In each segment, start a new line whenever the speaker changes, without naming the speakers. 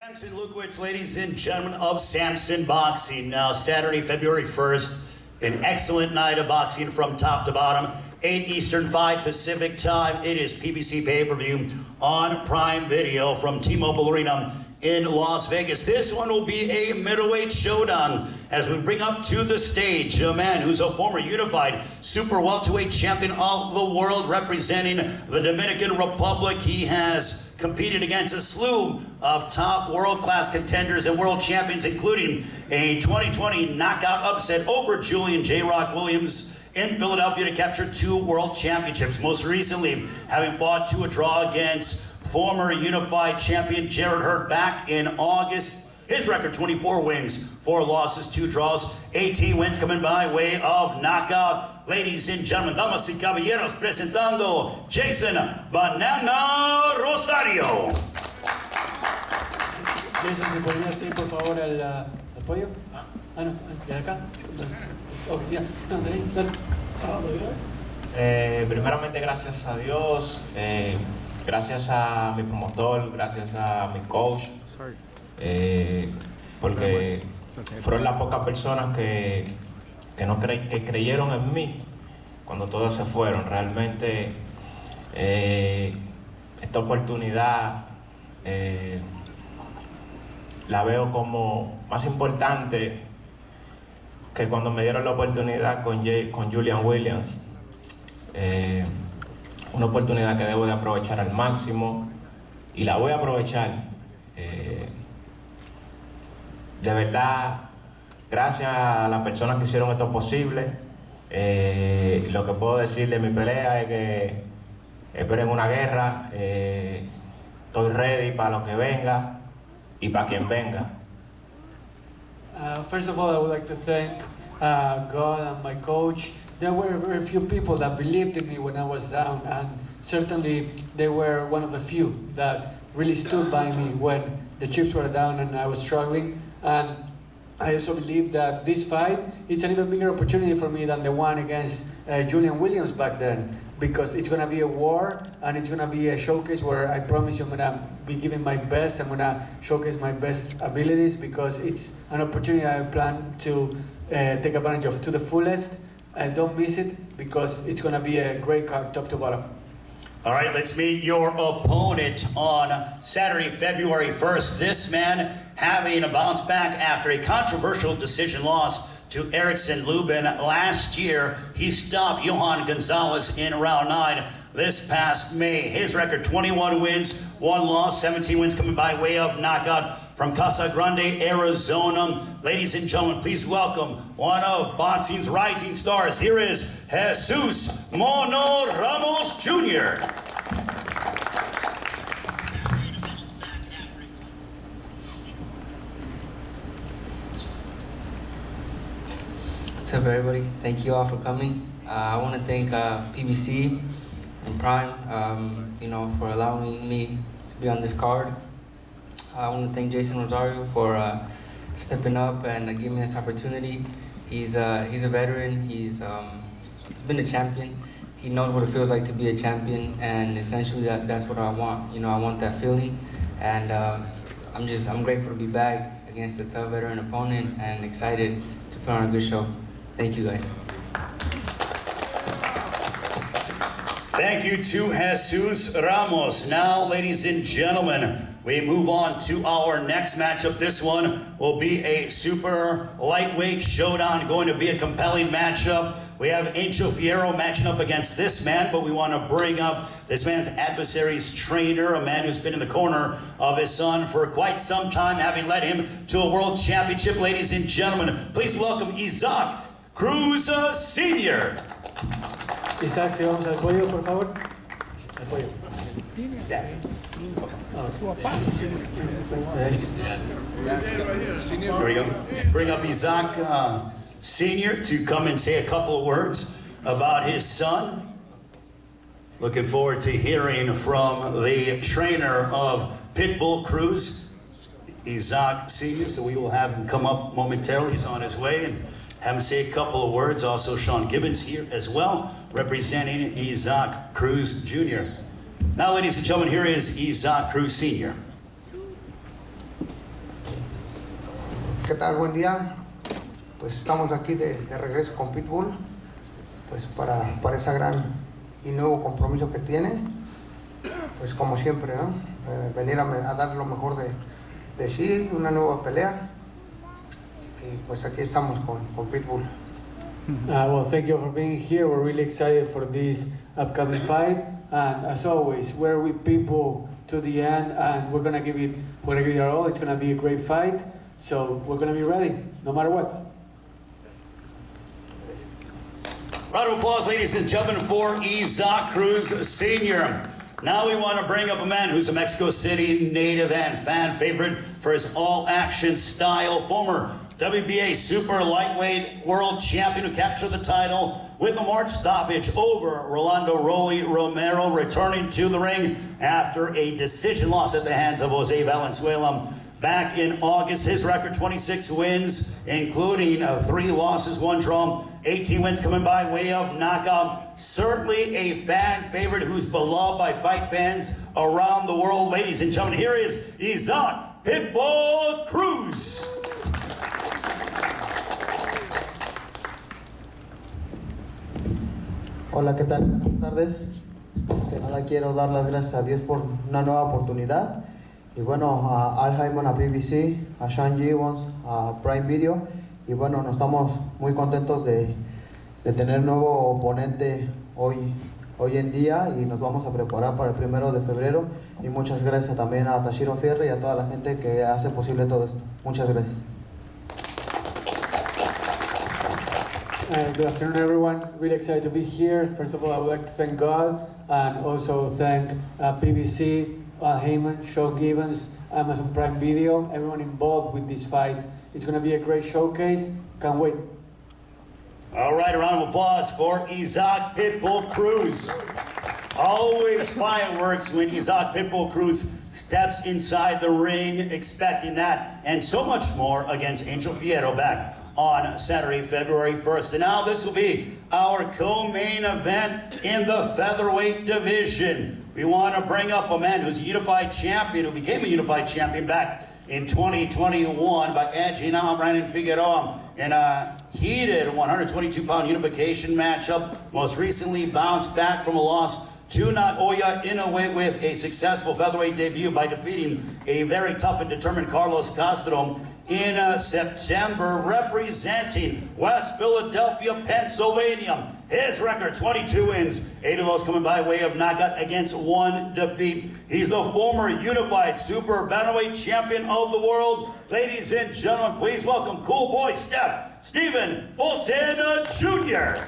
Samson Lukowitz, ladies and gentlemen of Samson Boxing. Now, Saturday, February 1st, an excellent night of boxing from top to bottom. 8 Eastern, 5 Pacific time. It is PBC pay-per-view on Prime Video from T-Mobile Arena in Las Vegas. This one will be a middleweight showdown as we bring up to the stage a man who's a former unified super welterweight champion of the world representing the Dominican Republic. He has competed against a slew of top world-class contenders and world champions, including a 2020 knockout upset over Julian J. Rock Williams in Philadelphia to capture 2 world championships. Most recently, having fought to a draw against former unified champion Jarrett Hurt back in August. His record, 24 wins, 4 losses, 2 draws, 18 wins coming by way of knockout. Ladies and gentlemen, damas y caballeros, presentando Jason Banana Rosario.
Jason, ¿se podría hacer por favor al podio? Ah, no, de acá. Oh, ya,
primeramente, gracias a Dios, gracias a mi promotor, gracias a mi coach, porque fueron las pocas personas que creyeron en mí cuando todos se fueron. Realmente esta oportunidad la veo como más importante que cuando me dieron la oportunidad con Julian Williams. Una oportunidad que debo de aprovechar al máximo y la voy a aprovechar. De verdad, gracias a las personas que hicieron esto posible. Lo que puedo decir de mi pelea es que esperen una guerra. Estoy ready para lo que venga y para quien venga.
First of all, I would like to thank God and my coach. There were very few people that believed in me when I was down, and certainly they were one of the few that really stood by me when the chips were down and I was struggling. And I also believe that this fight is an even bigger opportunity for me than the one against Julian Williams back then, because it's going to be a war and it's going to be a showcase where I promise you I'm going to be giving my best. I'm going to showcase my best abilities because it's an opportunity I plan to take advantage of to the fullest. Don't miss it because it's going to be a great card top to bottom.
All right, let's meet your opponent on Saturday, February 1st. This man having a bounce back after a controversial decision loss to Erickson Lubin last year. He stopped Johan Gonzalez in round 9 this past May. His record, 21 wins, 1 loss, 17 wins coming by way of knockout from Casa Grande, Arizona. Ladies and gentlemen, please welcome one of boxing's rising stars. Here is Jesus Mono Ramos Jr.
What's up, everybody? Thank you all for coming. I want to thank PBC and Prime, for allowing me to be on this card. I want to thank Jason Rosario for stepping up and giving me this opportunity. He's a veteran. He's been a champion. He knows what it feels like to be a champion, and essentially that's what I want. I want that feeling, and I'm grateful to be back against a tough veteran opponent and excited to put on a good show. Thank you, guys.
Thank you to Jesus Ramos. Now, ladies and gentlemen, we move on to our next matchup. This one will be a super lightweight showdown, going to be a compelling matchup. We have Angel Fierro matching up against this man, but we want to bring up this man's adversary's trainer, a man who's been in the corner of his son for quite some time, having led him to a world championship. Ladies and gentlemen, please welcome Isaac Cruz Sr.
Isaac, si vamos al podio, por favor. Al podio.
Here we go. Bring up Isaac Sr. to come and say a couple of words about his son. Looking forward to hearing from the trainer of Pitbull Cruz, Isaac Sr. So we will have him come up momentarily. He's on his way, and have him say a couple of words. Also, Sean Gibbons here as well, representing Isaac Cruz Jr. Now, ladies and gentlemen, here is Isaac Cruz Sr.
¿Qué tal? Buen día. Pues estamos aquí de regreso con Pitbull, pues para ese gran y nuevo compromiso que tiene. Pues como siempre, ¿no? Venir a dar lo mejor de sí, una nueva pelea. Y pues aquí estamos con Pitbull.
Well, thank you for being here. We're really excited for this upcoming fight. And as always, we're with people to the end, and we're gonna give it our all. It's gonna be a great fight. So we're gonna be ready, no matter what.
Round of applause, ladies and gentlemen, for Isaac Cruz Sr. Now we want to bring up a man who's a Mexico City native and fan favorite for his all-action style. Former WBA super lightweight world champion who captured the title with a March stoppage over Rolando Rolly Romero, returning to the ring after a decision loss at the hands of Jose Valenzuela back in August. His record, 26 wins, including 3 losses, 1 draw, 18 wins coming by way of knockout. Certainly a fan favorite who's beloved by fight fans around the world. Ladies and gentlemen, here is Isaac Pitbull Cruz.
Hola, ¿qué tal? Buenas tardes. Nada, quiero dar las gracias a Dios por una nueva oportunidad. Y bueno, a Al Heyman, a BBC, a Sean Gibbons, a Prime Video. Y bueno, nos estamos muy contentos de tener nuevo oponente hoy en día, y nos vamos a preparar para el 1 de febrero. Y muchas gracias también a Tashiro Fierre y a toda la gente que hace posible todo esto. Muchas gracias.
Good afternoon, everyone. Really excited to be here. First of all, I would like to thank God and also thank BBC, Al Heyman, Sean Gibbons, Amazon Prime Video, everyone involved with this fight. It's going to be a great showcase. Can't wait.
All right, a round of applause for Isaac Pitbull Cruz. Always fireworks when Isaac Pitbull Cruz steps inside the ring, expecting that and so much more against Angel Fierro back on Saturday, February 1st. And now this will be our co-main event in the featherweight division. We want to bring up a man who's a unified champion, who became a unified champion back in 2021 by edging out Brandon Figueroa in a heated 122-pound unification matchup. Most recently bounced back from a loss to Naoya Inoue with a successful featherweight debut by defeating a very tough and determined Carlos Castro in September, representing West Philadelphia, Pennsylvania. His record, 22 wins, 8 of those coming by way of knockout against 1 defeat. He's the former unified super bantamweight champion of the world. Ladies and gentlemen, please welcome Cool Boy Stephen Fulton Jr.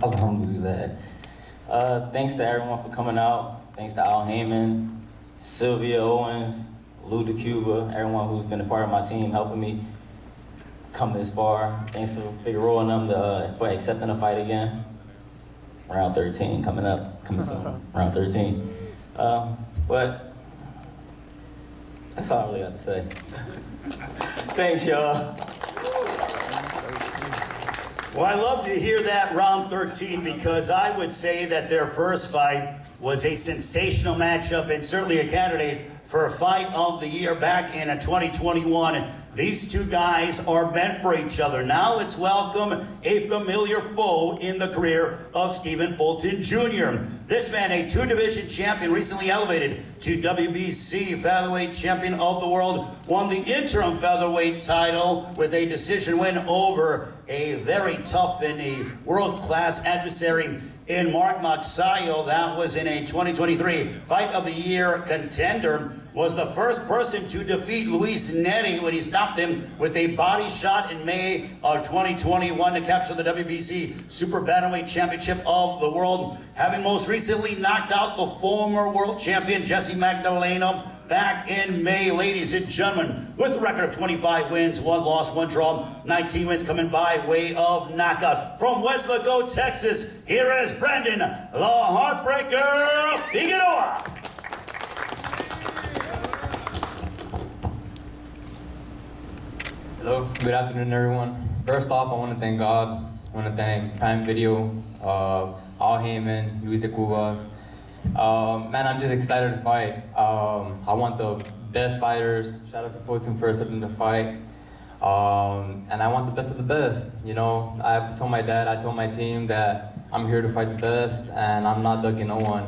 Alhamdulillah. Thanks to everyone for coming out. Thanks to Al Heyman, Sylvia Owens, Lou DeCuba, everyone who's been a part of my team, helping me come this far. Thanks for Figueroa and them for accepting the fight again. Round 13 coming soon. Round 13. But that's all I really got to say. Thanks, y'all.
Well, I love to hear that round 13, because I would say that their first fight was a sensational matchup and certainly a candidate for a fight of the year back in 2021. These two guys are meant for each other. Now let's welcome a familiar foe in the career of Stephen Fulton Jr. This man, a 2-division champion, recently elevated to WBC featherweight champion of the world, won the interim featherweight title with a decision win over a very tough and a world-class adversary in Mark Magsayo. That was in a 2023 Fight of the Year contender. Was the first person to defeat Luis Neri when he stopped him with a body shot in May of 2021 to capture the WBC Super Bantamweight Championship of the world, having most recently knocked out the former world champion Jesse Magdaleno back in May. Ladies and gentlemen, with a record of 25 wins, 1 loss, 1 draw, 19 wins coming by way of knockout. From Weslaco, Texas, here is Brandon the Heartbreaker Figueroa.
Hello, good afternoon, everyone. First off, I want to thank God. I want to thank Prime Video, Al Heyman, Luis de Cubas, Man, I'm just excited to fight. I want the best fighters. Shout out to Fulton for accepting the fight. And I want the best of the best. You know, I told my dad, I told my team that I'm here to fight the best, and I'm not ducking no one.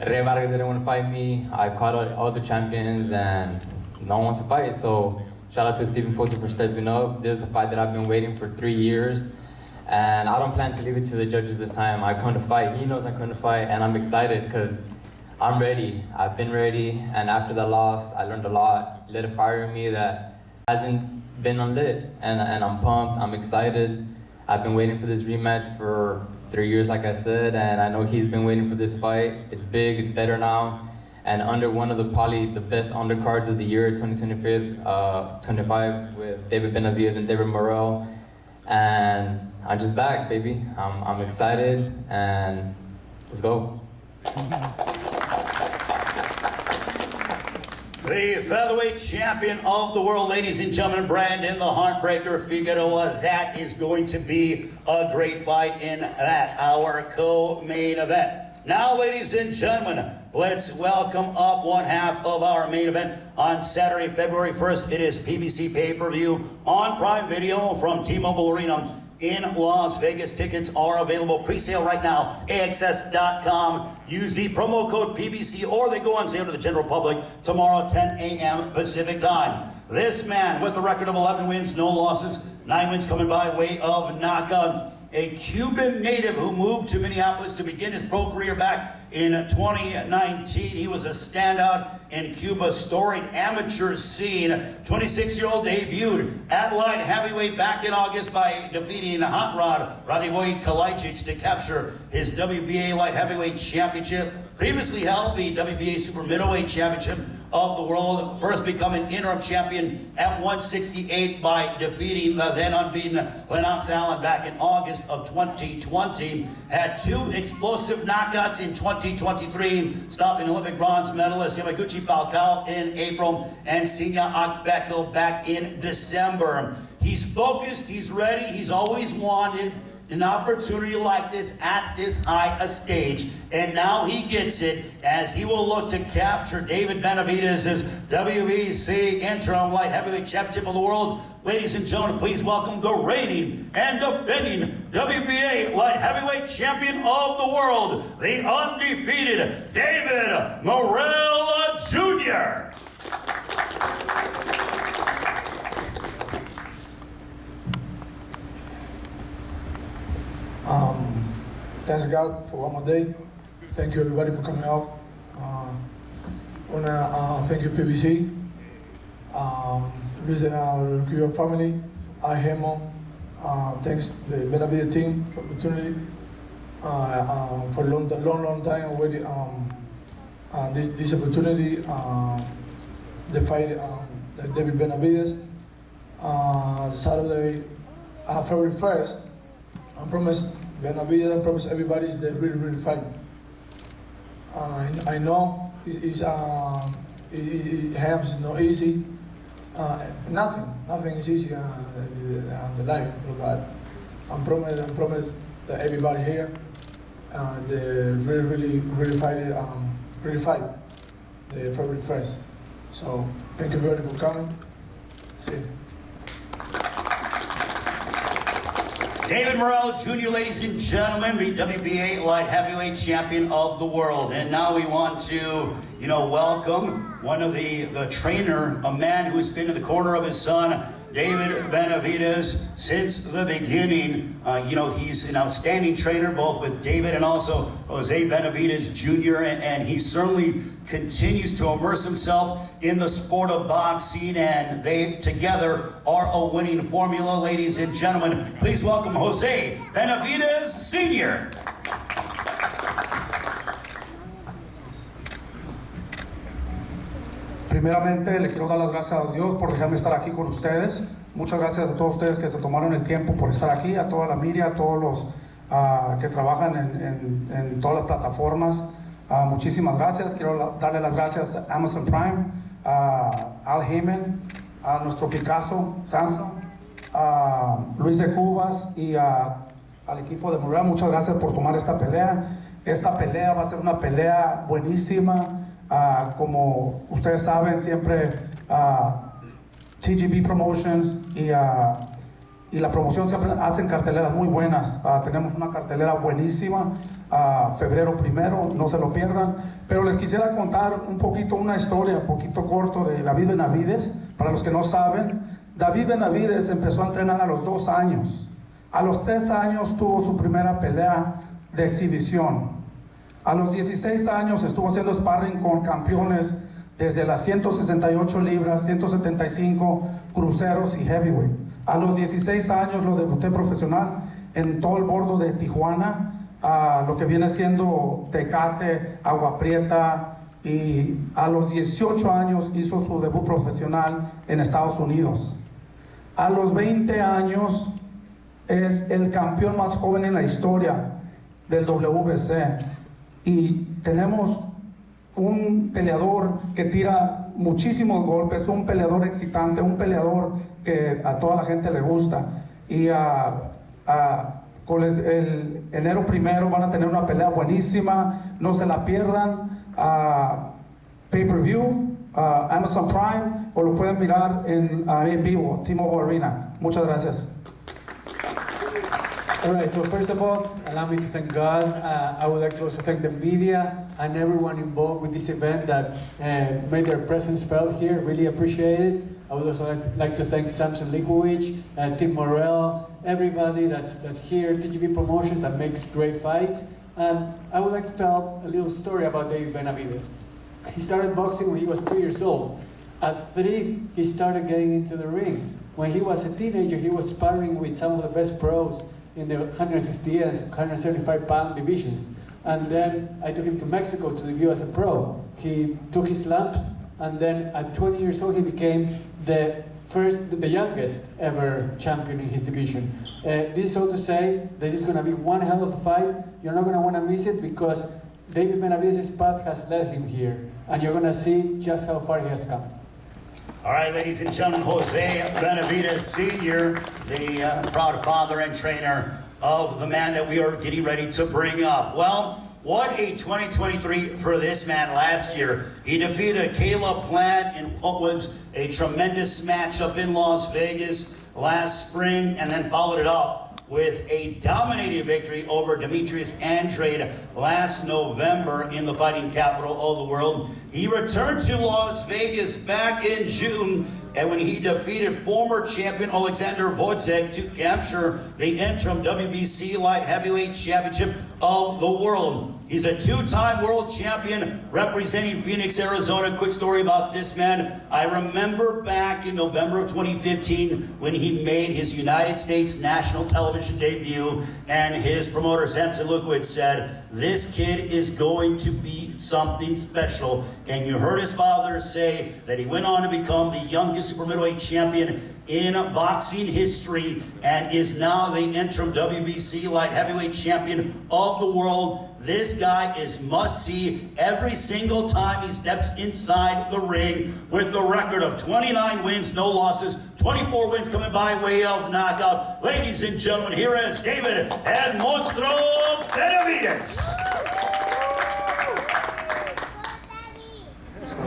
Rey Vargas didn't want to fight me. I caught all the champions, and no one wants to fight. So shout out to Stephen Fulton for stepping up. This is the fight that I've been waiting for 3 years. And I don't plan to leave it to the judges this time. I come to fight. He knows I come to fight, and I'm excited because I'm ready. I've been ready, and after the loss, I learned a lot. Lit a fire in me that hasn't been unlit, and I'm pumped. I'm excited. I've been waiting for this rematch for 3 years, like I said, and I know he's been waiting for this fight. It's big. It's better now. And under one of probably the best undercards of the year, 2025, with David Benavidez and David Morrell. And I'm just back, baby. I'm excited, and let's go.
The featherweight champion of the world, ladies and gentlemen, Brandon the Heartbreaker Figueroa. That is going to be a great fight in that, our co-main event. Now, ladies and gentlemen, let's welcome up one half of our main event on Saturday, February 1st. It is PBC pay-per-view on Prime Video from T-Mobile Arena in Las Vegas. Tickets are available pre-sale right now, AXS.com. Use the promo code PBC, or they go on sale to the general public tomorrow, 10 a.m. Pacific time. This man with a record of 11 wins, no losses, 9 wins coming by way of knockout. A Cuban native who moved to Minneapolis to begin his pro career back in 2019. He was a standout in Cuba's storied amateur scene. 26-year-old debuted at light heavyweight back in August by defeating Hot Rod Radivoje Kalajdzic to capture his WBA light heavyweight championship. Previously held the WBA super middleweight championship of the world, first becoming interim champion at 168 by defeating the then unbeaten Lennox Allen back in August of 2020. Had 2 explosive knockouts in 2023, stopping Olympic bronze medalist Yamaguchi Falcao in April and Sinya Akbeko back in December. He's focused, he's ready, he's always wanted an opportunity like this at this high a stage, and now he gets it as he will look to capture David Benavidez's WBC interim light heavyweight championship of the world. Ladies and gentlemen, please welcome the reigning and defending WBA light heavyweight champion of the world, the undefeated David Morrell Jr.
Thanks God for one more day. Thank you everybody for coming out. Wanna thank you PBC, Luis Cuba family, Hemo. Thanks the Benavidez team for the opportunity. For a long time already. This opportunity, the fight David Benavidez. Saturday, February 1st. I promise Benavidez, I promise everybody is the really fight. I know it's Hams is not easy. Nothing is easy on the life, but I promise that everybody here, the really fight the February 1st. So thank you everybody for coming. See you.
David Morrell Jr., ladies and gentlemen, the WBA light heavyweight champion of the world. And now we want to, welcome one of the trainer, a man who's been in the corner of his son, David Benavidez, since the beginning. He's an outstanding trainer, both with David and also Jose Benavidez Jr., and he certainly continues to immerse himself in the sport of boxing, and they together are a winning formula. Ladies and gentlemen, please welcome Jose Benavidez Sr.
Primeramente, le quiero dar las gracias a Dios por dejarme estar aquí con ustedes. Muchas gracias a todos ustedes que se tomaron el tiempo por estar aquí, a toda la media, a todos los que trabajan en todas las plataformas. Muchísimas gracias. Quiero darle las gracias a Amazon Prime, a Al Heyman, a nuestro Picasso, Sansa, a Luis de Cubas y al equipo de Morrell. Muchas gracias por tomar esta pelea. Esta pelea va a ser una pelea buenísima. Como ustedes saben, siempre TGB Promotions y la promoción siempre hacen carteleras muy buenas. Tenemos una cartelera buenísima, febrero 1, no se lo pierdan. Pero les quisiera contar un poquito, una historia, un poquito corto de David Benavidez. Para los que no saben, David Benavidez empezó a entrenar a los 2 años. A los 3 años tuvo su primera pelea de exhibición. A los 16 años estuvo haciendo sparring con campeones desde las 168 libras, 175, cruceros y heavyweight. A los 16 años lo debuté profesional en todo el bordo de Tijuana, lo que viene siendo Tecate, Agua Prieta, y a los 18 años hizo su debut profesional en Estados Unidos. A los 20 años es el campeón más joven en la historia del WBC. Y tenemos un peleador que tira muchísimos golpes, un peleador excitante, un peleador que a toda la gente le gusta. Y con el enero 1 van a tener una pelea buenísima, no se la pierdan. Pay-per-view, Amazon Prime, o lo pueden mirar en vivo, T-Mobile Arena. Muchas gracias.
All right, so first of all, allow me to thank God. I would like to also thank the media and everyone involved with this event that made their presence felt here. Really appreciate it. I would also like to thank Samson Likovic, David Morrell, everybody that's here, TGB Promotions that makes great fights. And I would like to tell a little story about David Benavidez. He started boxing when he was 2 years old. At 3, he started getting into the ring. When he was a teenager, he was sparring with some of the best pros in the 168 and 175 pound divisions. And then I took him to Mexico to debut as a pro. He took his lumps, and then at 20 years old, he became the youngest ever champion in his division. This is all to say, this is gonna be one hell of a fight. You're not gonna wanna miss it because David Benavidez's path has led him here, and you're gonna see just how far he has come.
All right, ladies and gentlemen, Jose Benavidez Sr., the proud father and trainer of the man that we are getting ready to bring up. Well, what a 2023 for this man last year. He defeated Caleb Plant in what was a tremendous matchup in Las Vegas last spring, and then followed it up with a dominating victory over Demetrius Andrade last November in the fighting capital of the world. He returned to Las Vegas back in June, and when he defeated former champion Alexander Wojcik to capture the interim WBC light heavyweight championship of the world. He's a 2-time world champion representing Phoenix, Arizona. Quick story about this man. I remember back in November of 2015 when he made his United States national television debut, and his promoter Samson Likovic said, "This kid is going to be something special." And you heard his father say that he went on to become the youngest super middleweight champion in boxing history, and is now the interim WBC light heavyweight champion of the world. This guy is must-see every single time he steps inside the ring, with a record of 29 wins, no losses, 24 wins coming by way of knockout. Ladies and gentlemen, here is David El Monstro Benavidez.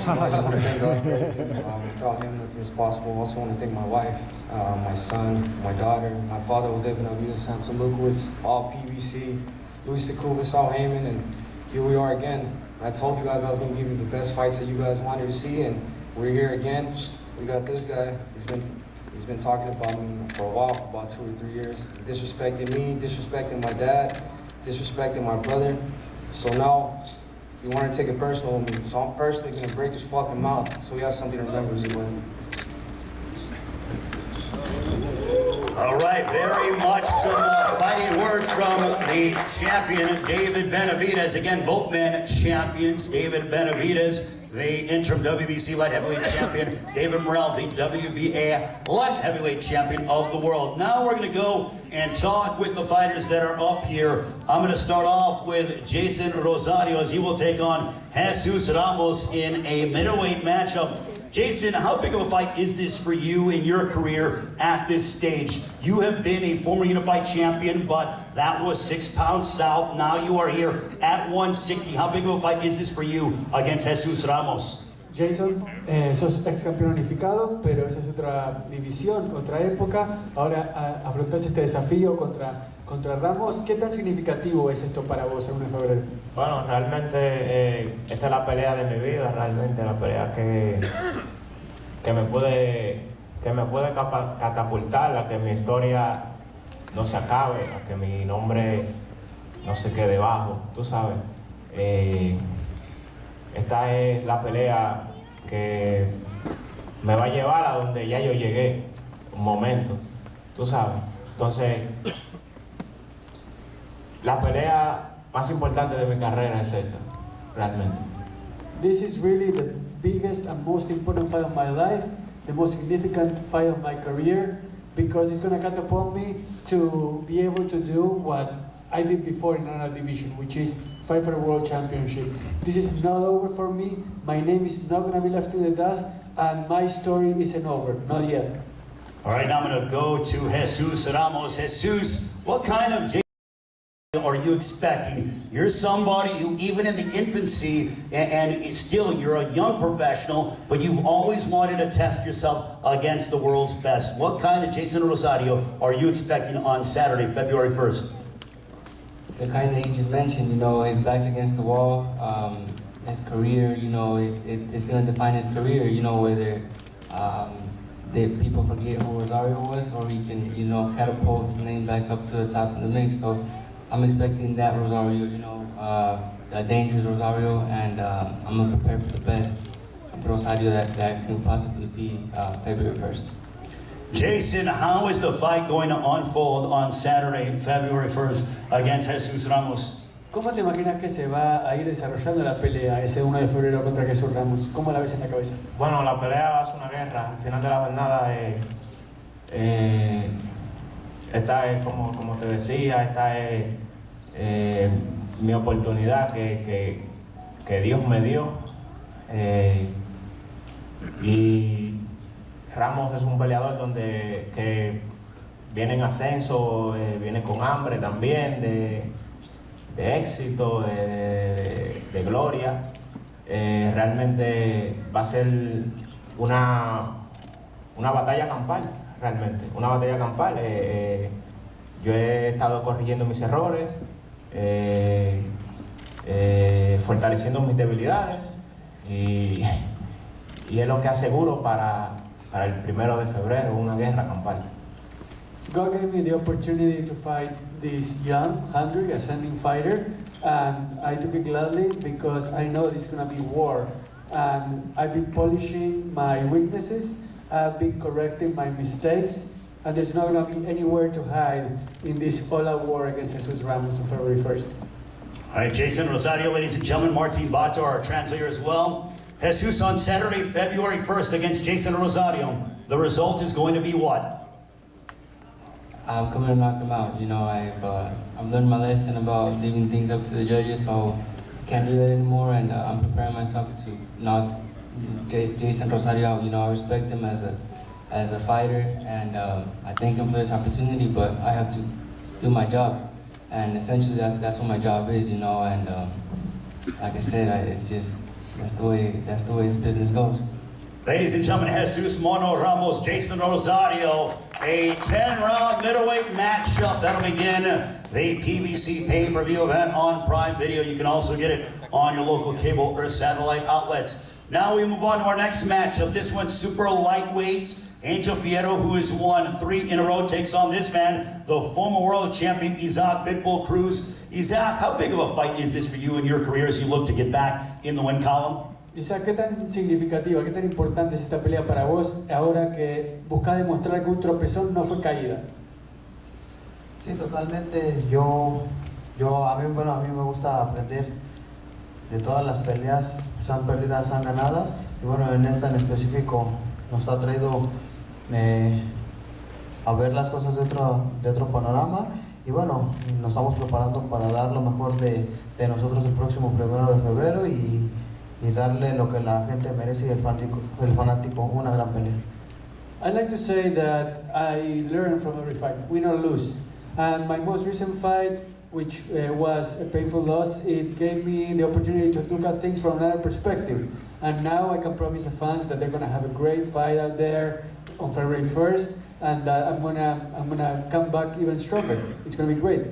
I just want to thank God for everything. Without him, nothing is possible. I also want to thank my wife, my son, my daughter, my father, Jose Benavidez, Samson Lukowitz, all PBC, Luis Takuba, Saul Heyman, and here we are again. I told you guys I was going to give you the best fights that you guys wanted to see, and we're here again. We got this guy. He's been talking about me for a while, for about 2 or 3 years. Disrespecting me, disrespecting my dad, disrespecting my brother. So now, he wanted to take it personal with me, so I'm personally gonna break his fucking mouth so he has something to remember as well.
All right, very much some fighting words from the champion, David Benavidez. Again, both men champions. David Benavidez, the interim WBC light heavyweight champion. David Morrell, the WBA light heavyweight champion of the world. Now we're going to go and talk with the fighters that are up here. I'm going to start off with Jason Rosario, as he will take on Jesus Ramos in a middleweight matchup. Jason, how big of a fight is this for you in your career at this stage? You have been a former unified champion, but That was 6 pounds south. Now you are here at 160. How big of a fight is this for you against Jesus Ramos?
Jason, sos ex campeón unificado, pero esa es otra división, otra época. Ahora afrontás este desafío contra Ramos. ¿Qué tan significativo es esto para vos el 1 de febrero?
Bueno, realmente esta es la pelea de mi vida, realmente la pelea que me puede catapultar a que mi historia no se acabe, a que mi nombre no se quede bajo, tú sabes. Esta es la pelea que me va a llevar a donde ya yo llegué, un momento, tú sabes. Entonces, la pelea más importante de mi carrera es esta, realmente.
This is really the biggest and most important fight of my life, the most significant fight of my career, because it's going to catapult me to be able to do what I did before in another division, which is fight for the world championship. This is not over for me. My name is not going to be left in the dust, and my story isn't over, not yet.
All right, now I'm going to go to Jesus Ramos. Jesus, what kind of are you expecting? You're somebody who, even in the infancy, and still you're a young professional, but you've always wanted to test yourself against the world's best. What kind of Jason Rosario are you expecting on Saturday, February 1st?
The kind that he just mentioned, you know, his back's against the wall, his career, you know, it's going to define his career, you know, whether people forget who Rosario was, or he can, you know, catapult his name back up to the top of the mix. So I'm expecting that Rosario, you know, a dangerous Rosario, and I'm going to prepare for the best Rosario that can possibly be February 1st.
Jason, how is the fight going to unfold on Saturday, February 1st, against Jesus Ramos?
¿Cómo te imaginas que se va a ir desarrollando la pelea ese 1 de febrero contra Jesús Ramos? ¿Cómo la ves en la cabeza?
Bueno, la pelea va a ser una guerra. Al final de la jornada, esta es, como te decía, esta es mi oportunidad que Dios me dio. Y Ramos es un peleador que viene en ascenso, viene con hambre también de éxito, de gloria. Realmente va a ser una batalla campal, realmente, una batalla campal. Yo he estado corrigiendo mis errores, fortaleciendo mis debilidades, y es lo que aseguro para el 1 de febrero, una guerra campal.
God gave me the opportunity to fight this young, hungry, ascending fighter, and I took it gladly because I know this is going to be war. And I've been polishing my weaknesses, I've been correcting my mistakes, and there's not going to be anywhere to hide in this all-out war against Jesus Ramos on February 1st.
All right, Jason Rosario, ladies and gentlemen, Martin Bato, our translator as well. Jesus, on Saturday, February 1st, against Jason Rosario, the result is going to be what?
I'm coming to knock him out. You know, I've learned my lesson about leaving things up to the judges, so I can't do that anymore, and I'm preparing myself to knock Jason Rosario out. You know, I respect him as a fighter, and I thank him for this opportunity, but I have to do my job, and essentially that's what my job is, you know, and like I said, it's just that's the way this business goes.
Ladies and gentlemen, Jesus Mono Ramos, Jason Rosario, a 10-round middleweight matchup. That'll begin the PBC pay-per-view event on Prime Video. You can also get it on your local cable or satellite outlets. Now we move on to our next matchup. This one's super lightweights. Angel Fierro, who has won 3 in a row, takes on this man, the former world champion, Isaac Pitbull Cruz. Isaac, how big of a fight is this for you in your career as you look to get back in the win column?
Isaac, ¿qué tan significativa, qué tan importante es esta pelea para vos ahora que buscas demostrar que un tropezón no fue caída?
Sí, totalmente. A mí me gusta aprender de todas las peleas, sean perdidas, sean ganadas. Y bueno, en esta en específico nos ha traído a ver las cosas de otro panorama. Y bueno, nos estamos preparando para dar lo mejor de nosotros el próximo 1 de febrero y darle lo que la gente merece y el fanático, una gran pelea.
I'd like to say that I learn from every fight, win or lose. And my most recent fight, which was a painful loss, it gave me the opportunity to look at things from another perspective. And now I can promise the fans that they're gonna have a great fight out there on February 1st, and I'm gonna come back even stronger. It's gonna be great.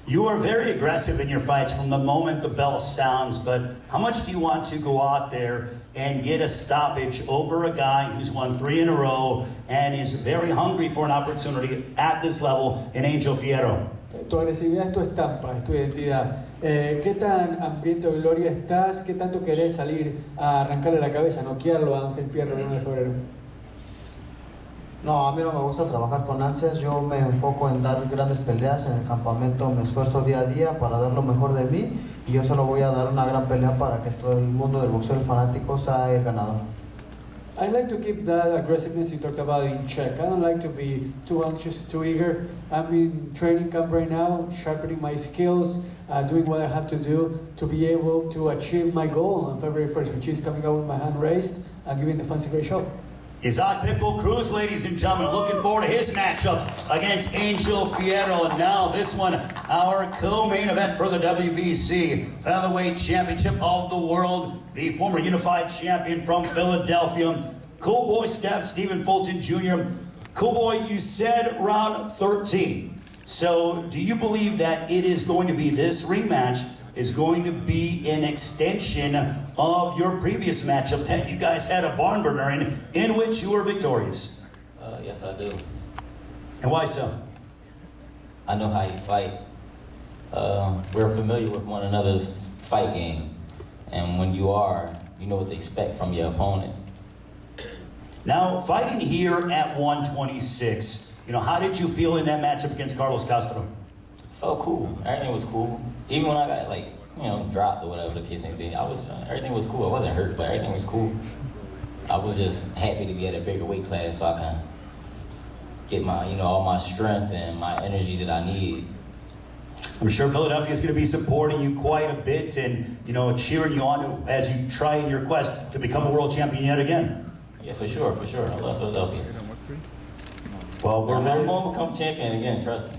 You are very aggressive in your fights from the moment the bell sounds, but how much do you want to go out there and get a stoppage over a guy who's won 3 in a row and is very hungry for an opportunity at this level in Angel Fierro?
Tu agresividad es tu estampa, es tu identidad. ¿Qué tan hambriento de gloria estás? ¿Qué tanto querés salir a arrancarle la cabeza, noquearlo a Ángel Fierro el 1 de febrero?
No, a mí no me gusta trabajar con ansias, yo me enfoco en dar grandes peleas en el campamento, me esfuerzo día a día para dar lo mejor de mí y yo solo voy a dar una gran pelea para que todo el mundo del boxeo, el fanático, sea el ganador.
I like to keep that aggressiveness you talked about in check. I don't like to be too anxious, too eager. I'm in training camp right now, sharpening my skills, doing what I have to do to be able to achieve my goal on February 1st, which is coming out with my hand raised and giving the fans a great show.
Isaac Pitbull Cruz, ladies and gentlemen, looking forward to his matchup against Angel Fierro. And now this one, our co-main event for the WBC Featherweight Championship of the World. The former unified champion from Philadelphia, Cool Boy Stephen Fulton Jr. Cool Boy, you said round 13. So do you believe that it is going to be this rematch is going to be an extension of your previous matchup that you guys had a barn burner in which you were victorious?
Yes, I do.
And why so?
I know how you fight. We're familiar with one another's fight game. And when you are, you know what to expect from your opponent.
Now, fighting here at 126, how did you feel in that matchup against Carlos Castro?
Felt cool. Everything was cool. Even when I got dropped or whatever the case may be, everything was cool. I wasn't hurt, but everything was cool. I was just happy to be at a bigger weight class so I can get my, all my strength and my energy that I need.
I'm sure Philadelphia is going to be supporting you quite a bit and, cheering you on as you try in your quest to become a world champion yet again.
Yeah, for sure. I love Philadelphia.
Well,
I'm going to become champion again, trust me.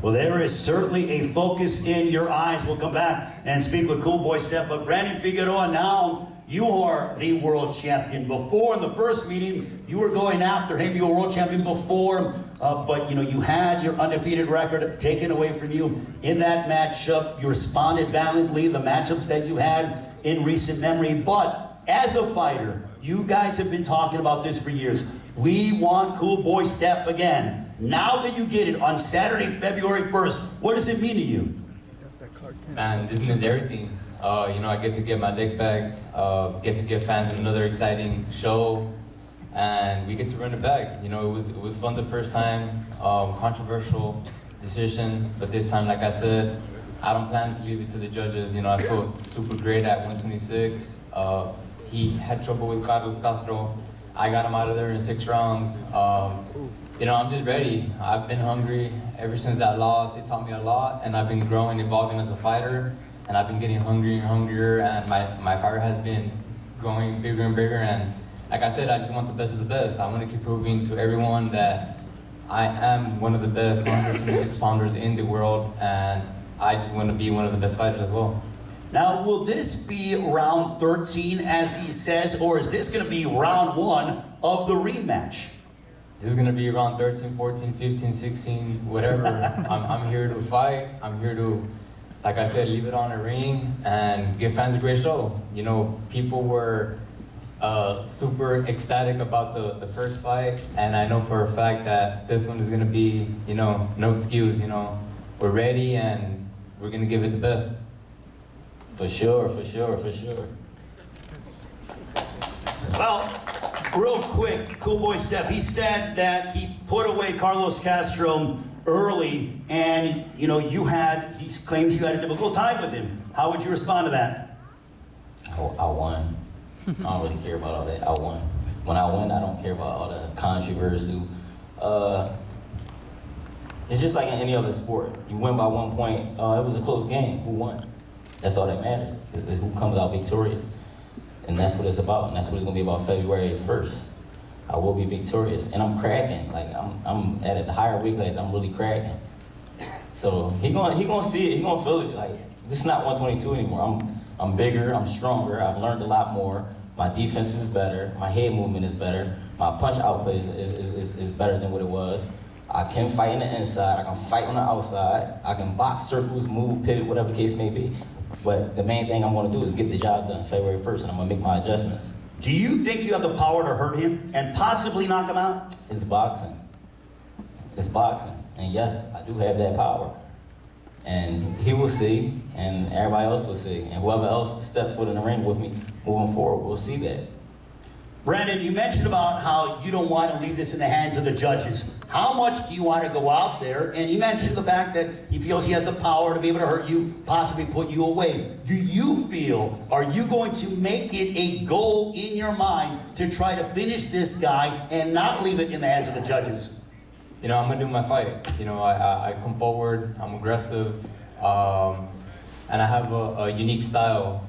Well, there is certainly a focus in your eyes. We'll come back and speak with Cool Boy Steph. But Brandon Figueroa, now you are the world champion. Before, in the first meeting, you were going after him. You were world champion before, but you had your undefeated record taken away from you in that matchup. You responded valiantly, the matchups that you had in recent memory. But as a fighter, you guys have been talking about this for years. We want Cool Boy Steph again. Now that you get it on Saturday, February 1st, what does it mean to you?
Man, this means everything. I get to get my leg back, get to give fans another exciting show, and we get to run it back. It was fun the first time, controversial decision, but this time, like I said, I don't plan to leave it to the judges. I felt super great at 126. He had trouble with Carlos Castro. I got him out of there in 6 rounds. I'm just ready. I've been hungry ever since that loss. It taught me a lot, and I've been growing, evolving as a fighter, and I've been getting hungrier and hungrier, and my fire has been growing bigger and bigger, and like I said, I just want the best of the best. I want to keep proving to everyone that I am one of the best 126 pounders in the world, and I just want to be one of the best fighters as well.
Now, will this be round 13, as he says, or is this going to be round 1 of the rematch?
This is going to be around 13, 14, 15, 16, whatever. I'm here to fight. I'm here to, like I said, leave it on a ring and give fans a great show. People were super ecstatic about the first fight, and I know for a fact that this one is going to be, no excuse. We're ready, and we're going to give it the best.
For sure.
Well, real quick, Cool Boy Steph, he said that he put away Carlos Castro early, and he claims you had a difficult time with him. How would you respond to that?
I won. I don't really care about all that. I won. When I win, I don't care about all the controversy. It's just like in any other sport. You win by 1 point. It was a close game. Who won? That's all that matters. Is who comes out victorious. And that's what it's about. And that's what it's going to be about February 1st. I will be victorious. And I'm cracking. Like, I'm at a higher weight class. I'm really cracking. So he gonna see it. He gonna feel it. Like this is not 122 anymore. I'm bigger. I'm stronger. I've learned a lot more. My defense is better. My head movement is better. My punch output is better than what it was. I can fight in the inside. I can fight on the outside. I can box, circles, move, pivot, whatever the case may be. But the main thing I'm going to do is get the job done February 1st, and I'm going to make my adjustments.
Do you think you have the power to hurt him and possibly knock him out?
It's boxing. It's boxing. And yes, I do have that power. And he will see, and everybody else will see. And whoever else steps foot in the ring with me moving forward will see that.
Brandon, you mentioned about how you don't want to leave this in the hands of the judges. How much do you want to go out there? And he mentioned the fact that he feels he has the power to be able to hurt you, possibly put you away. Do you feel, are you going to make it a goal in your mind to try to finish this guy and not leave it in the hands of the judges?
You know, I'm gonna do my fight. You know, I come forward, I'm aggressive, and I have a unique style.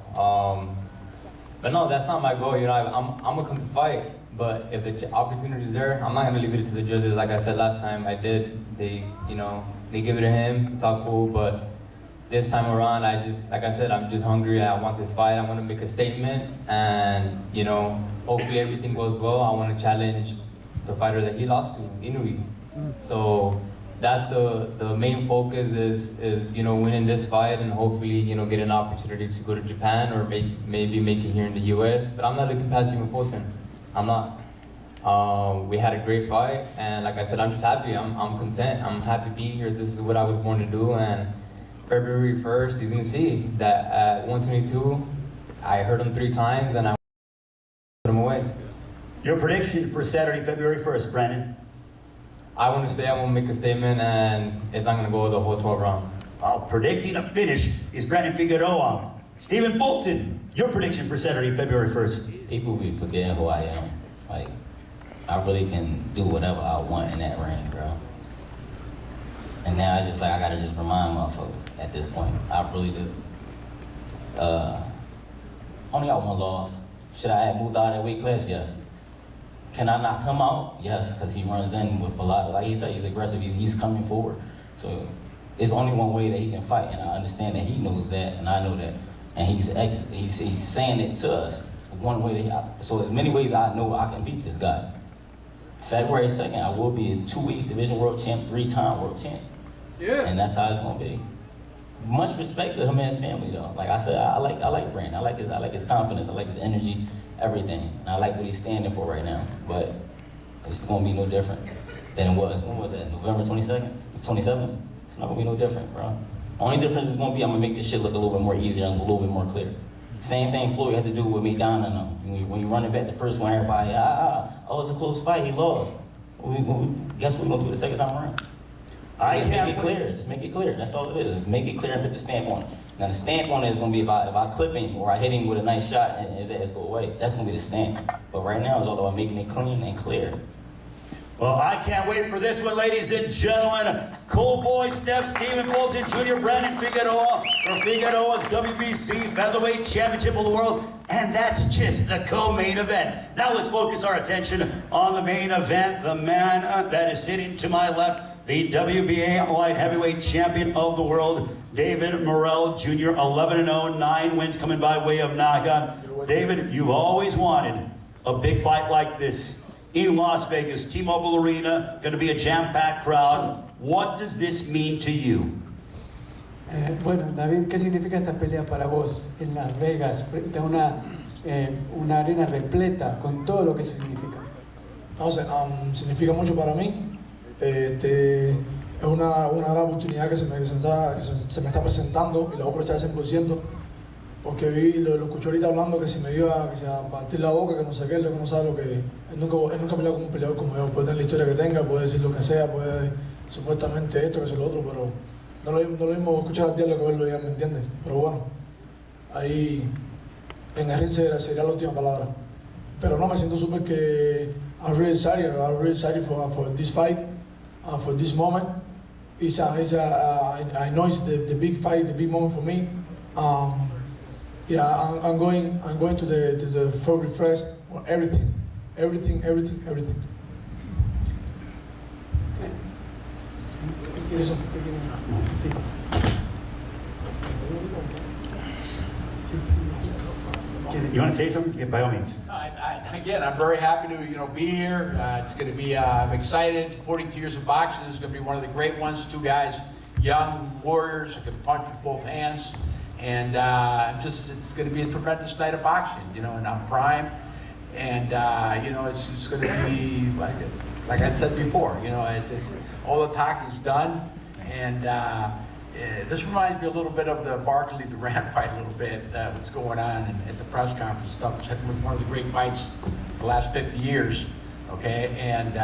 But no, that's not my goal. You know, I'm gonna come to fight. But if the opportunity is there, I'm not gonna leave it to the judges. Like I said last time, I did. They give it to him. It's all cool. But this time around, like I said, I'm just hungry. I want this fight. I want to make a statement, and you know, hopefully everything goes well. I want to challenge the fighter that he lost to, Inui. So that's the main focus is you know, winning this fight and hopefully, you know, get an opportunity to go to Japan or maybe make it here in the US. But I'm not looking past even Fulton. I'm not. We had a great fight, and like I said, I'm just happy. I'm content. I'm happy being here. This is what I was born to do. And February 1st, he's gonna see that at 122, I heard him 3 times and I put him away.
Your prediction for Saturday, February 1st, Brandon?
I want to say I'm going to make a statement, and it's not going to go the whole 12 rounds.
Predicting a finish is Brandon Figueroa. Stephen Fulton, your prediction for Saturday, February 1st?
People be forgetting who I am. Like, I really can do whatever I want in that ring, bro. And now I gotta just remind motherfuckers at this point. I really do. Only got 1 loss. Should I have moved out of that weight class? Yes. Can I knock him out? Yes, because he runs in with a lot of, like he said, he's aggressive, he's coming forward. So it's only one way that he can fight, and I understand that he knows that, and I know that. And he's saying it to us. One way so as many ways I know I can beat this guy. February 2nd, I will be a 2-weight division world champ, 3-time world champ. Yeah. And that's how it's gonna be. Much respect to him and his family though. Like I said, I like Brandon. I like his confidence, I like his energy. Everything. And I like what he's standing for right now. But it's going to be no different than it was. When was that? November 22nd? 27th? It's not going to be no different, bro. Only difference is going to be I'm going to make this shit look a little bit more easier and a little bit more clear. Same thing Floyd had to do with me down and them. When you run it back the first one, everybody, oh, it's a close fight, he lost. Guess what we're going to do the second time around? I can't make it clear. Just make it clear. That's all it is. Make it clear and put the stamp on it. Now the stamp on it is going to be if I clip him or I hit him with a nice shot and his ass go away. That's going to be the stamp. But right now it's all about making it clean and clear.
Well, I can't wait for this one, ladies and gentlemen. Cold Boy Step, Stephen Fulton Jr., Brandon Figueroa for Figueroa's WBC Featherweight Championship of the World. And that's just the co-main event. Now let's focus our attention on the main event. The man that is sitting to my left, the WBA Light Heavyweight Champion of the World, David Morrell Jr., 11-0, 9 wins coming by way of knockout. David, you've always wanted a big fight like this in Las Vegas, T-Mobile Arena, going to be a jam-packed crowd. What does this mean to you?
Bueno, David, ¿qué significa esta pelea para vos en Las Vegas, frente a una arena repleta con todo lo que eso significa?
No sé, significa mucho para mí. Es una gran oportunidad que se me está presentando y la voy a aprovechar 100%, porque lo escuché ahorita hablando que si me iba a partir la boca, que no sé qué, lo que no sabe lo que él nunca ha peleado con un peleador como yo. Puede tener la historia que tenga, puede decir lo que sea, puede supuestamente esto, que es lo otro, pero no lo mismo escuchar al diablo que verlo ya, ¿me entiendes? Pero bueno, ahí en el ring sería la última palabra. Pero no, me siento súper que I'm really excited for this fight, for this moment. I know it's the big fight, the big moment for me. Yeah, I'm going to the February 1st for everything.
You want to say something? Yeah, by all means.
Again, I'm very happy to be here. It's going to be. I'm excited. 42 years of boxing. This is going to be one of the great ones. Two guys, young warriors who can punch with both hands, and it's going to be a tremendous night of boxing. And I'm prime, and it's going to be like I said before. It's all the talking's done, and this reminds me a little bit of the Barkley Durant fight a little bit. What's going on at the press conference stuff. It's one of the great fights of the last 50 years. Okay, and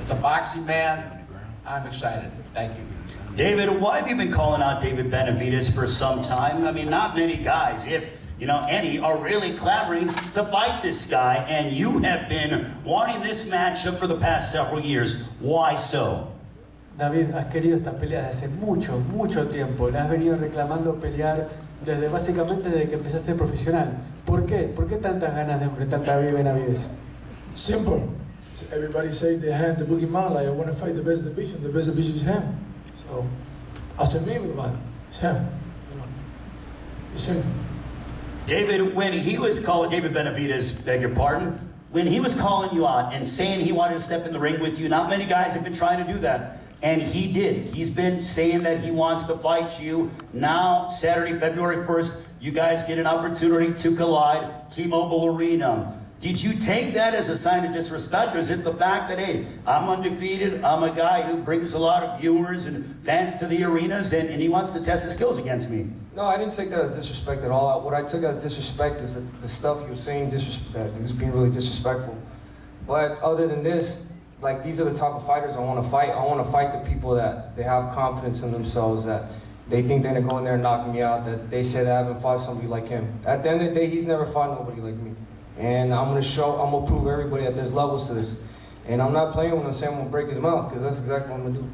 it's a boxing man. I'm excited. Thank you.
David, why have you been calling out David Benavidez for some time? I mean, not many guys, if any, are really clamoring to fight this guy, and you have been wanting this matchup for the past several years. Why so?
David, has querido esta pelea desde hace mucho, mucho tiempo. Le has venido reclamando pelear básicamente desde que empezaste a ser profesional. ¿Por qué? ¿Por qué tantas ganas de enfrentarte a David Benavidez?
Simple. Everybody say they hand the boogeyman, like I want to fight the best division. The best division is him. So, after me, it's him. It's simple.
David, when he was calling, David Benavidez, beg your pardon, when he was calling you out and saying he wanted to step in the ring with you, not many guys have been trying to do that. And he did. He's been saying that he wants to fight you. Now, Saturday, February 1st, you guys get an opportunity to collide, T-Mobile Arena. Did you take that as a sign of disrespect, or is it the fact that, hey, I'm undefeated, I'm a guy who brings a lot of viewers and fans to the arenas, and he wants to test his skills against me?
No, I didn't take that as disrespect at all. What I took as disrespect is the stuff you're saying, that he was being really disrespectful. But other than this, like, these are the type of fighters I want to fight. I want to fight the people that they have confidence in themselves, that they think they're going to go in there and knock me out, that they say that I haven't fought somebody like him. At the end of the day, he's never fought nobody like me. And I'm going to prove everybody that there's levels to this. And I'm not playing when I'm saying I'm going to break his mouth, because that's exactly what I'm going to do.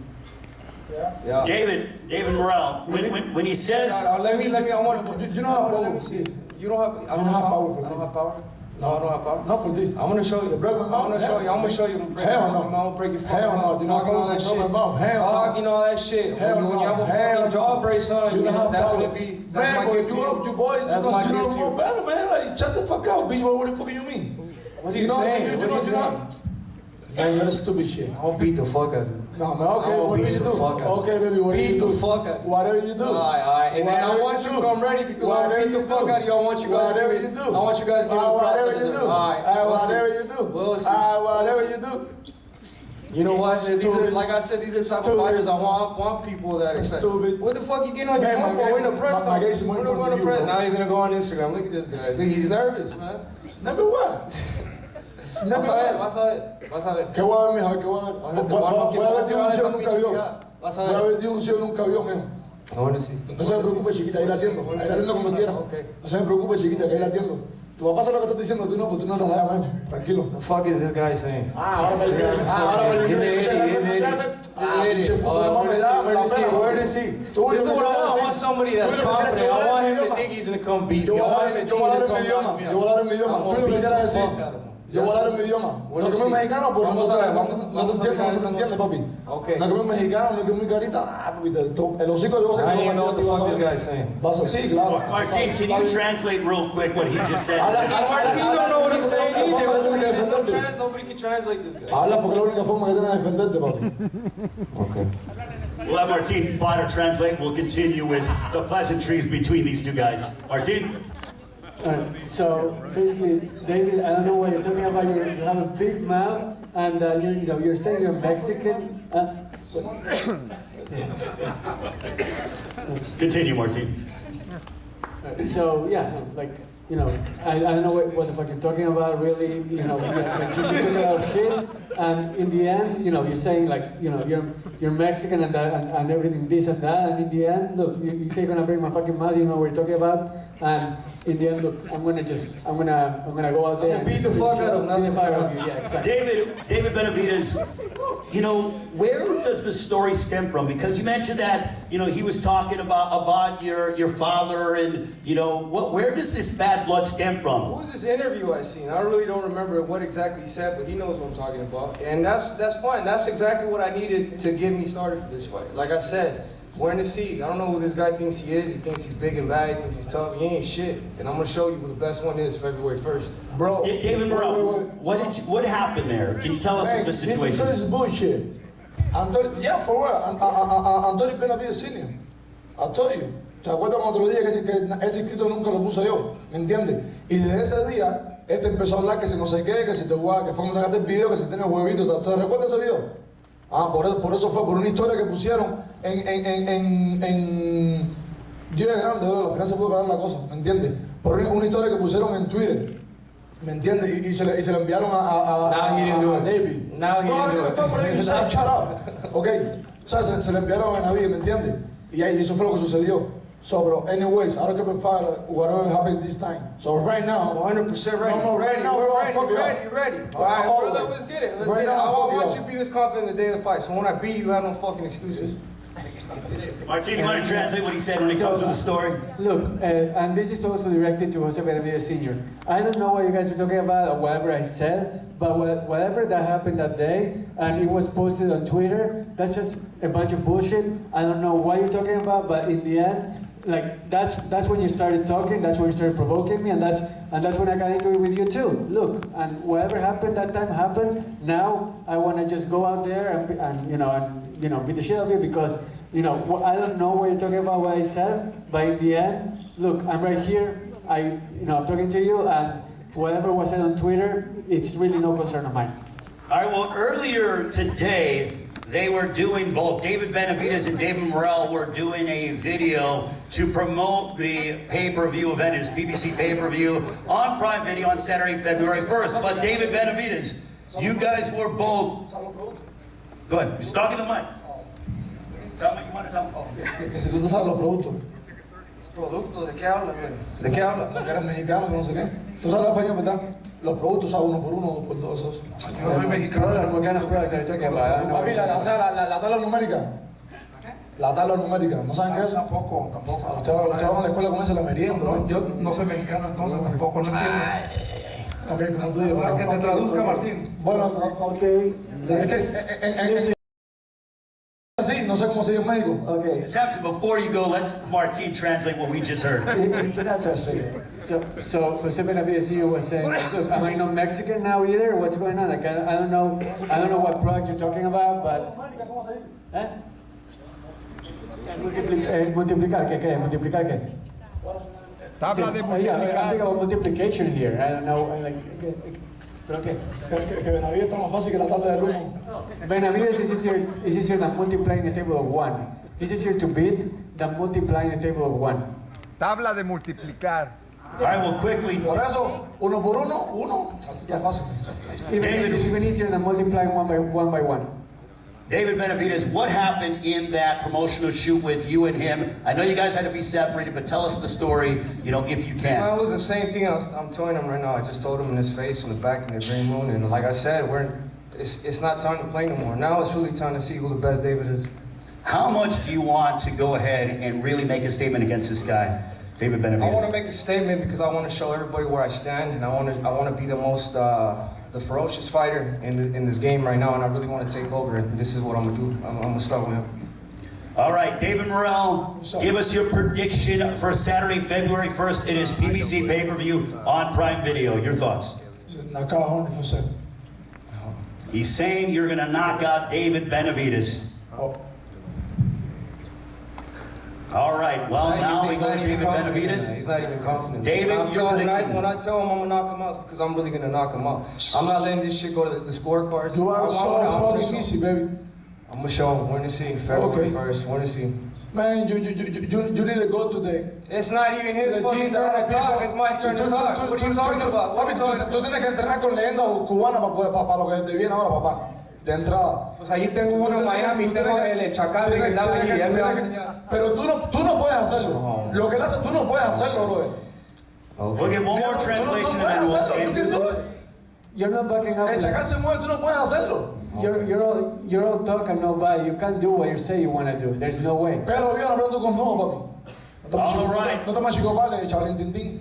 Yeah.
David Morrell, when he says...
Let me, I want to... You know how power is. You don't have... I don't have power for this. I don't have power? No, I don't have power. Not for this. I'm gonna show you. I'm gonna show you. Hell no. I'm gonna break your fucking mouth. Talking all that shit. Talking all that shit. When you have a fucking jaw brace on, that's what it be. That's my gift to you.
You boys,
that's my gift to you.
Better, man. Like, shut the fuck up, bitch. What the fuck do you mean?
What are you saying? What are you saying?
Man, you're stupid shit.
I'll beat the fuck out of you.
No, man, okay, what do you do? Okay, baby, what do you do?
Beat the fuck out of you.
Whatever you do.
Alright. And then I want you to come ready, because I'll beat the fuck out of you. I want you guys
whatever you do.
I want you guys to give me
whatever you do.
Alright.
Whatever you do. Whatever you do.
You know what? These are, like I said, these are the type of fighters I want people that are
stupid.
What the fuck you getting on your phone for? We're in the press conference. Now he's gonna go on Instagram. Look at this guy. Look, he's nervous, man.
Number what?
Vas a ver.
¿Qué voy a ver, mijo? ¿Qué voy a ver? Voy a ver de un museo nunca vio. Voy a ver de un museo nunca vio, mijo. No se me preocupe, chiquita, ahí la atiendo. Ahí la atiendo como quiera. No se me preocupe, chiquita, que ahí la atiendo. Tu papá sabe lo que estás diciendo, tú no, porque tú no eres allá, man. Tranquilo.
The fuck is this guy saying?
Ahora me
He's an idiot. Where is he? This is what I want somebody that's confident. I want him to think he's gonna come beat me. I want him to think he's gonna come beat me.
Yo voy a dar mi idioma. Tú lo que quieras decir. Yo voy a dar mi idioma. No que me mexicano, pues no te entiendes, papi.
Okay.
No que me mexicano, no que muy carita. Papi, el hocico yo sé.
I don't even know what the fuck this guy is saying.
Sí, claro.
Martin, can you translate real quick what he just said?
Martin don't know what he's saying either. Nobody can translate this guy.
Habla porque es la única forma que tienes de defenderte, papi.
Okay.
We'll have Martin Potter translate. We'll continue with the pleasantries between these two guys. Martin?
So basically, David, I don't know what you're talking about. You have a big mouth, and you're saying you're Mexican.
Continue, Martin.
So yeah, like, I don't know what the fuck you're talking about, really. Like, you took a lot of shit, and in the end, you're saying, like, you're Mexican and everything, this and that, and in the end, look, you say you're gonna break my fucking mouth. You know what you're talking about, and in the end, look, I'm gonna go out there and
beat the fuck out of him.
beat the fuck out of you. Yeah, exactly.
David Benavidez, where does the story stem from? Because you mentioned that, he was talking about your father and, where does this bad blood stem from?
What was this interview I seen? I really don't remember what exactly he said, but he knows what I'm talking about. And that's fine. That's exactly what I needed to get me started for this fight. Like I said, we're in the sea. I don't know who this guy thinks he is. He thinks he's big and bad. He thinks he's tough. He ain't shit. And I'm going to show you who the best one is February 1st.
Bro.
David Morrell, what happened there? Can you tell us the situation?
This is bullshit. Yeah, for real. Antonio Benavidez Sr. I'll tell you. ¿Te acuerdas cuando te lo dije que ese escrito nunca lo puse yo? ¿Me entiendes? Y desde ese día, empezó a hablar que si no sé qué, que si te voy que fue cuando sacaste el video, que si tienes huevito. ¿Te recuerdas ese video? Por eso fue por una historia que pusieron en Dios es grande, al final se puede parar la cosa, ¿me entiendes? Por una historia que pusieron en Twitter, ¿me entiendes? Y se le enviaron a David. Shut up. Ok, o sea, se le enviaron a David, ¿me entiendes? Y eso fue lo que sucedió. So, bro, anyways, I don't give a fuck whatever happened this time. So right now,
100% ready.
No,
ready.
now,
We're ready. All right, brother, let's get it. Let's get it. I want you to be this confident the day of the fight. So when I beat you, I have no fucking excuses.
Martin, you want to translate what he said when it comes to the story?
Look, and this is also directed to Jose Benavidez Sr. I don't know what you guys are talking about or whatever I said, but whatever that happened that day, and it was posted on Twitter, that's just a bunch of bullshit. I don't know what you're talking about, but in the end, that's when you started talking, that's when you started provoking me, and that's when I got into it with you too. Look, and whatever happened that time happened. Now I want to just go out there and beat the shit out of you because I don't know what you're talking about, what I said, but in the end, look, I'm right here. I'm talking to you, and whatever was said on Twitter, it's really no concern of mine.
All right. Well, earlier today, they were doing both. David Benavidez and David Morrell were doing a video to promote the pay-per-view event. It's BBC pay-per-view on Prime Video on Saturday, February 1st. But David Benavidez, you guys were both. Go ahead. Just talking to the mic. Tell me what you want to tell me.
Que si tú te sabes los productos.
¿Productos? ¿De qué hablas, güey? ¿De qué hablas?
Que eres mexicano, que no sé qué. Tú sabes español, ¿verdad? Los productos a uno por uno, dos por dos.
Yo soy mexicano.
Papi, la tabla numérica. La tabla numérica, ¿no saben qué es?
Tampoco.
Ustedes van a la escuela con eso, la merienda, ¿no?
Yo no soy mexicano, entonces tampoco, no entiendo.
Ok, como tú dices.
Para que te traduzca, Martín.
Bueno, ok. Es que sí, no sé cómo se dice en México.
Okay. Samson, before you go, let's Martin translate what we just heard.
So Jose Benavidez Sr. was saying, look, am I not Mexican now either? What's going on? Like, I don't know what product you're talking about, but. Multiplicar, ¿qué crees? ¿Multiplicar qué?
Tabla de
multiplicar. I'm thinking about multiplication here. I don't know, ¿pero qué?
Que Benavidez está más fácil que la tabla de Rumo.
Benavidez is easier than multiplying the table of one. It's easier to beat than multiplying the table of one.
Tabla de multiplicar.
All right, well, quickly.
Por eso, uno por uno, ya es fácil.
It's even easier than multiplying one by one.
David Benavidez, what happened in that promotional shoot with you and him? I know you guys had to be separated, but tell us the story, if you can.
Well, it was the same thing I'm telling him right now. I just told him in his face, in the back, in the green moon, and like I said, it's not time to play no more. Now it's really time to see who the best David is.
How much do you want to go ahead and really make a statement against this guy, David Benavidez?
I want to make a statement because I want to show everybody where I stand, and I want to be the most the ferocious fighter in this game right now, and I really want to take over. And this is what I'm gonna do. I'm gonna start with him.
All right, David Morrell, give us your prediction for Saturday, February 1st. It is PBC pay-per-view on Prime Video. Your thoughts?
Knock out 100%.
He's saying you're gonna knock out David Benavidez.
Oh.
All right, well, now we go to David Benavidez.
He's not even confident.
David,
when I tell him I'm going to knock him out, because I'm really going to knock him out. I'm not letting this shit go to the scorecards.
You are so fucking easy, baby.
I'm going to show him. We're going to see. February 1st. We're going to see.
Man, you need to go to the...
It's not even his fucking turn to talk. It's my turn to talk. What are you talking about?
Papi, tú tienes que entrenar con leyenda cubana para lo que te viene ahora, papá. De entrada.
Pues allí tengo uno en Miami, tengo el chacal que estaba allí.
Pero tú no puedes hacerlo. Lo que él hace, tú no puedes hacerlo, brother.
We'll get one more translation and then we'll.
You're not backing up.
El chacal se mueve, tú no puedes hacerlo.
You're all talk and no buy. You can't do what you say you want to do. There's no way.
Pero yo hablando con no, papi.
All right.
No te más chico vale, chavalín tintín.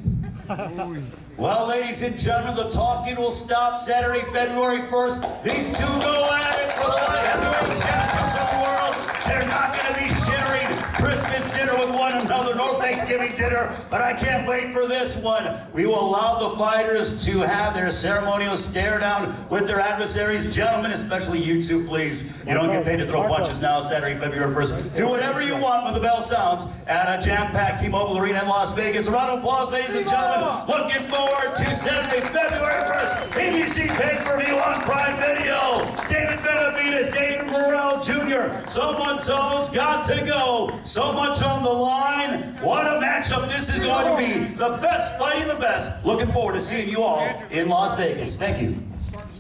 Well, ladies and gentlemen, the talking will stop Saturday, February 1st. These two go at it for the light heavyweight champions of the world. They're not going to be sharing Christmas dinner with one another, nor Thanksgiving dinner, but I can't wait for this one. We will allow the fighters to have their ceremonial stare down with their adversaries. Gentlemen, especially you two, please. You don't get paid to throw punches now, Saturday, February 1st. Do whatever you want when the bell sounds at a jam-packed T-Mobile Arena in Las Vegas. A round of applause, ladies and gentlemen. Looking forward to Saturday, February 1st. ABC pay-per-view on Prime Video. David Benavidez, David Morrell Jr. Someone's always got to go. So much on the line. What a matchup this is going to be. The best fighting the best. Looking forward to seeing you all in Las Vegas. Thank you.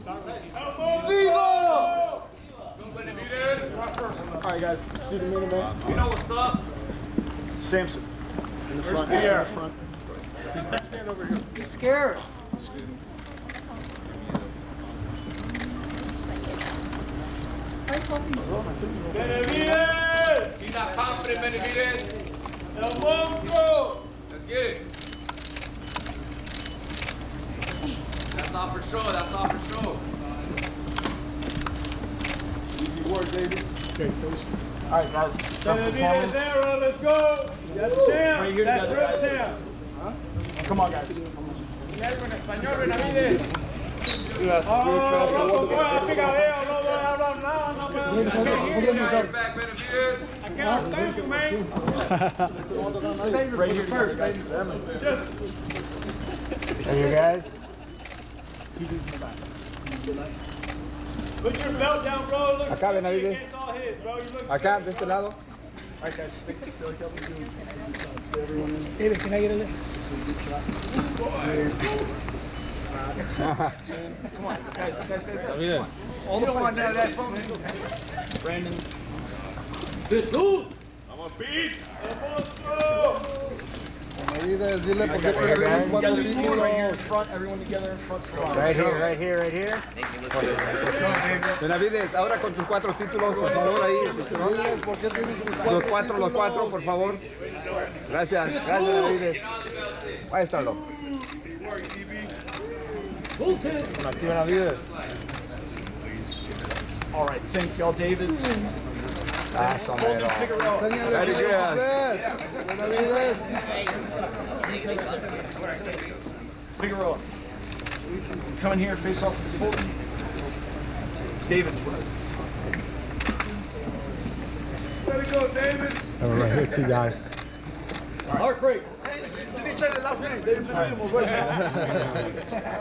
All right, guys. See the main event. You know what's up? Samson. In the front. Yeah. In the front. Stand over here. You're scared. Benavidez! He's not confident, Benavidez. El monstruo! Let's get it. That's all for sure. That's all for sure. Easy work, David. Okay, first. All right, guys. Benavidez, arrow, let's go. That's the champ. Right here together, guys. Huh? Come on, guys. Benavidez. You guys are good trust. I can't thank you, man. Right here first, baby.
There you guys.
TV's in the back. Put your belt down, bro. Look,
Acá, Benavidez. Acá, de este lado.
All right, guys, stick like that. Let's get everyone in. David, can I get a lift? Come on, guys. All the fun down that phone. Brandon. Good. I'm a beat.
Benavidez, dile por qué se ven cuatro títulos.
Everyone together in front squad.
Right here.
Benavidez, ahora con sus cuatro títulos, por favor, ahí. Los cuatro, por favor. Gracias, Benavidez. Ahí está, lo. Aquí, Benavidez.
All right, thank y'all, Davids.
Eso, mero.
Figueroa. Come in here, face off with Fulton. David's work. Let it go, David.
Right here, two guys.
Heartbreak. Did he say the last name? David Benavidez.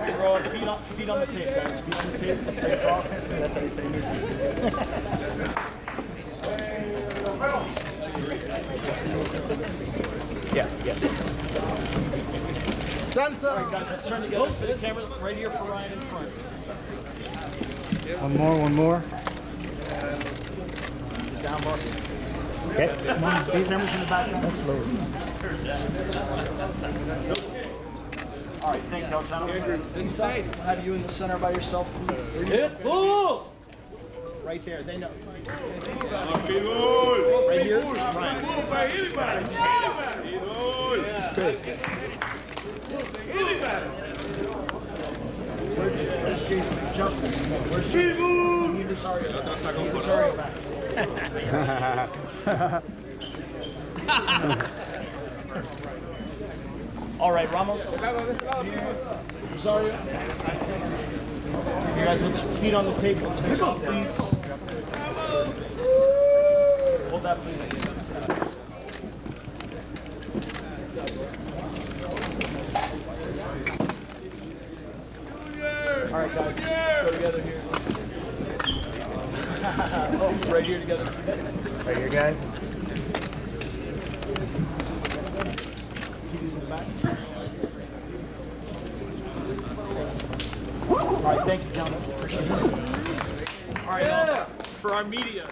Figueroa, feet on the tape, guys. Feet on the tape. Let's face off. That's how you stay neutral. Yeah.
Salsa.
All right, guys, let's turn together for the camera right here for Ryan in front.
One more.
Down, boss.
Okay.
Come on, Dave Memories in the background. All right, thank y'all, gentlemen. Inside, we'll have you in the center by yourself, please. Hit. Right there, they know. Right here, Ryan. Where's Jason? Justin. Where's Jason? Need Rosario back. All right, Ramos. Rosario. You guys, let's feet on the tape. Let's face off, please. Hold that, please. All right, guys, let's go together here. Oh, right here together, please.
Right here, guys.
TV's in the back. All right, thank you, gentlemen. Appreciate it. All right, for our media.